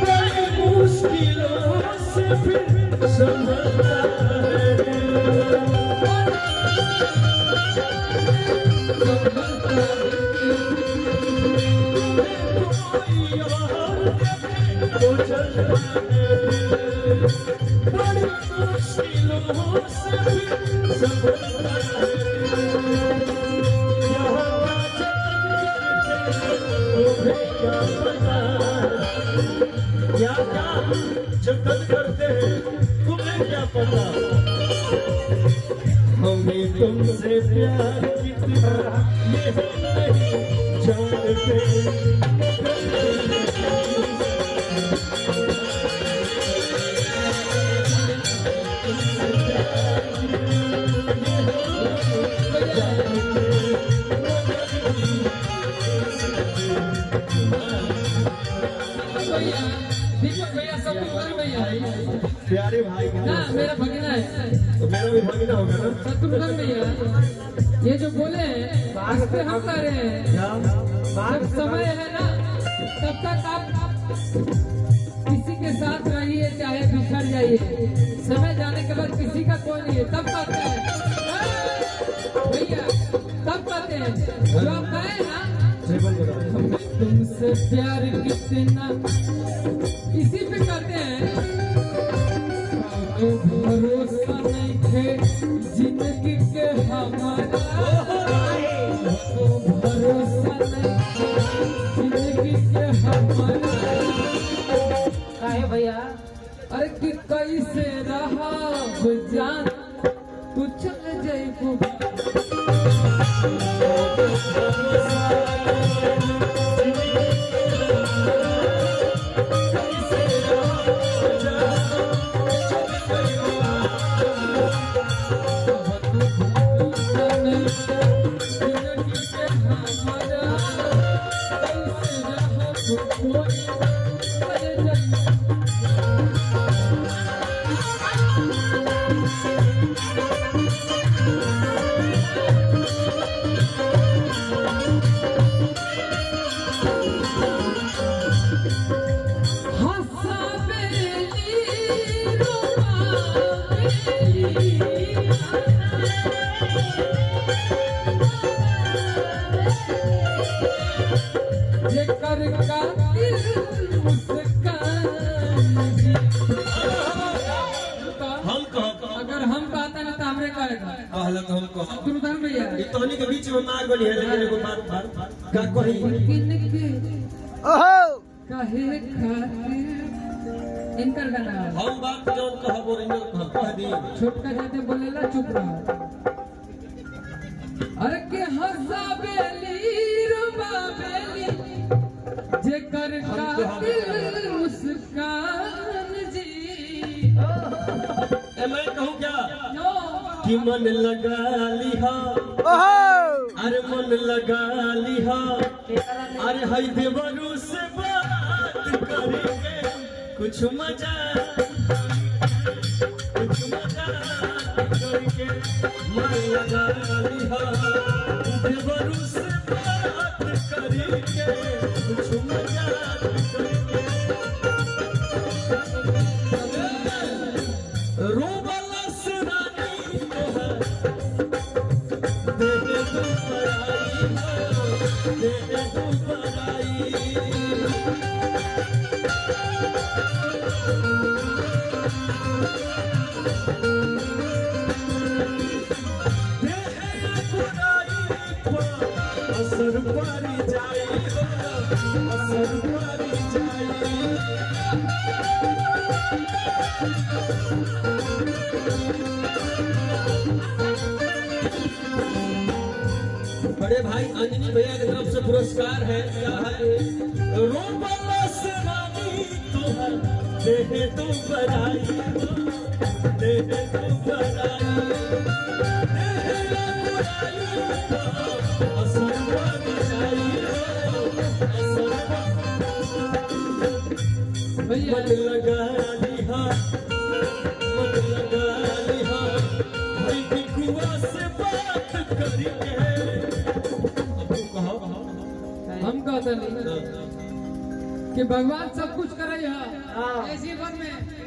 बड़ी मुश्किलों से फिर संभलता है कोई और तो चलता है बड़ी मुश्किलों से फिर संभलता है क्या क्या जतन करते हैं तुम्हें क्या पता हमें तुमसे प्यार कितना ये नहीं जानते प्यारे भाई ना मेरा भगना है तो मेरा भी भगना होगा ना शत्रुघ्न भैया ये जो बोले हैं इस पे हम कर रहे हैं जब समय है ना तब तक आप किसी के साथ रहिए चाहे बिछड़ जाइए समय जाने के बाद किसी का कोई नहीं है तब कहते हैं भैया तब कहते हैं जो आप कहे ना हमें तुमसे प्यार कितना इसी पे करते हैं भरोसा नहीं थे जिंदगी के हमारा भरोसा नहीं जिंदगी के हमारा काहे भैया अरे कि कैसे रहा जान तू चल जाइबू तोहनी के बीच में मार गली है लेकिन एगो बात का कही काहे खातिर इनकर गाना हम बात जौन कहब ओरिजिनल कह दी छोटका जाते बोलेला चुप रहो अरे के हंसा बेली रुबा बेली जेकर कातिल मुस्कान जी मैं कहूँ क्या कि मन लगा लिहा अरे मन लगा लिहा अरे हाय देवरू से बात करेंगे कुछ मजा करके मन लगा लिहा देवरू से बात करेंगे कुछ मजा करके रोबला से रानी देखे तू पराई देखे तू पराई असर पारी जाई असर पारी जाई बड़े भाई अंजनी भैया की तरफ से पुरस्कार है क्या है रोबला से रानी तुहर देहे तू बराई देहे तू बराई असर पारी जाई मन लगा लिहा मन लगा लिहा भाई की कुआ से बात करके हम कहते नहीं कि भगवान सब कुछ करे हाँ। है जीवन में